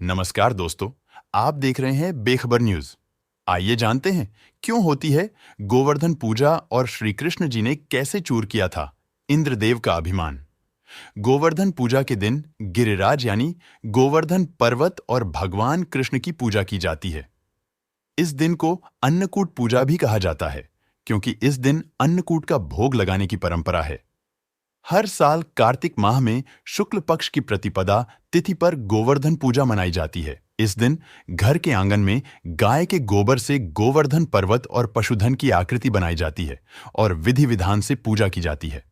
नमस्कार दोस्तों, आप देख रहे हैं बेखबर न्यूज। आइए जानते हैं क्यों होती है गोवर्धन पूजा और श्री कृष्ण जी ने कैसे चूर किया था इंद्रदेव का अभिमान। गोवर्धन पूजा के दिन गिरिराज यानी गोवर्धन पर्वत और भगवान कृष्ण की पूजा की जाती है। इस दिन को अन्नकूट पूजा भी कहा जाता है, क्योंकि इस दिन अन्नकूट का भोग लगाने की परंपरा है। हर साल कार्तिक माह में शुक्ल पक्ष की प्रतिपदा तिथि पर गोवर्धन पूजा मनाई जाती है। इस दिन घर के आंगन में गाय के गोबर से गोवर्धन पर्वत और पशुधन की आकृति बनाई जाती है और विधि विधान से पूजा की जाती है।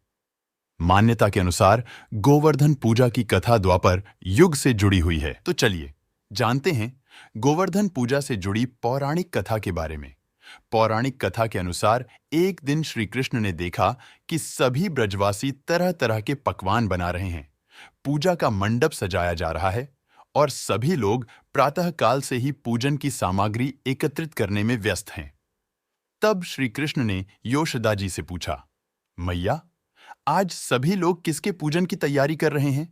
मान्यता के अनुसार गोवर्धन पूजा की कथा द्वापर युग से जुड़ी हुई है। तो चलिए जानते हैं गोवर्धन पूजा से जुड़ी पौराणिक कथा के बारे में। पौराणिक कथा के अनुसार एक दिन श्री कृष्ण ने देखा कि सभी ब्रजवासी तरह तरह के पकवान बना रहे हैं, पूजा का मंडप सजाया जा रहा है और सभी लोग प्रातःकाल से ही पूजन की सामग्री एकत्रित करने में व्यस्त हैं। तब श्री कृष्ण ने योशदा जी से पूछा, मैया, आज सभी लोग किसके पूजन की तैयारी कर रहे हैं?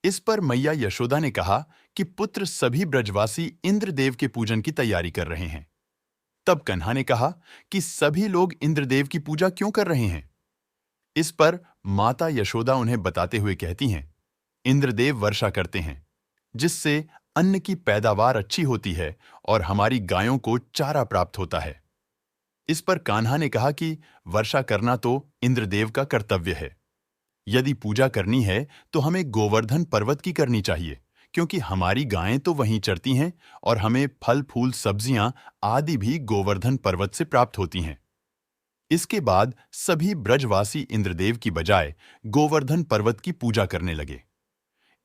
इस पर मैया यशोदा ने कहा कि पुत्र सभी ब्रजवासी इंद्रदेव के पूजन की तैयारी कर रहे हैं। तब कन्हा ने कहा कि सभी लोग इंद्रदेव की पूजा क्यों कर रहे हैं? इस पर माता यशोदा उन्हें बताते हुए कहती हैं, इंद्रदेव वर्षा करते हैं, जिससे अन्न की पैदावार अच्छी होती है और हमारी गायों को चारा प्राप्त होता है। इस पर कान्हा ने कहा कि वर्षा करना तो इंद्रदेव का कर्तव्य है। यदि पूजा करनी है तो हमें गोवर्धन पर्वत की करनी चाहिए, क्योंकि हमारी गायें तो वहीं चरती हैं और हमें फल फूल सब्जियां आदि भी गोवर्धन पर्वत से प्राप्त होती हैं। इसके बाद सभी ब्रजवासी इंद्रदेव की बजाय गोवर्धन पर्वत की पूजा करने लगे।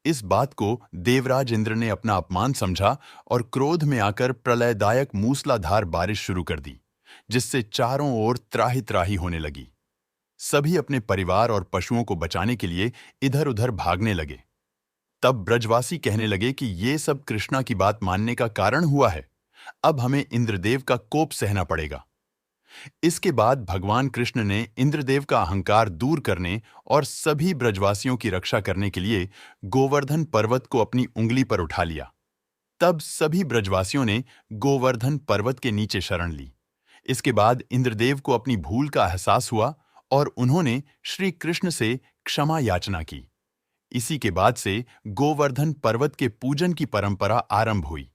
इस बात को देवराज इंद्र ने अपना अपमान समझा और क्रोध में आकर प्रलयदायक मूसलाधार बारिश शुरू कर दी, जिससे चारों ओर त्राहि त्राहि होने लगी। सभी अपने परिवार और पशुओं को बचाने के लिए इधर-उधर भागने लगे। तब ब्रजवासी कहने लगे कि ये सब कृष्णा की बात मानने का कारण हुआ है। अब हमें इंद्रदेव का कोप सहना पड़ेगा। इसके बाद भगवान कृष्ण ने इंद्रदेव का अहंकार दूर करने और सभी ब्रजवासियों की रक्षा करने के लिए गोवर्धन पर्वत को अपनी उंगली पर उठा लिया। तब सभी ब्रजवासियों ने गोवर्धन पर्वत के नीचे शरण ली। इसके बाद इंद्रदेव को अपनी भूल का एहसास हुआ और उन्होंने श्री कृष्ण से क्षमा याचना की। इसी के बाद से गोवर्धन पर्वत के पूजन की परंपरा आरंभ हुई।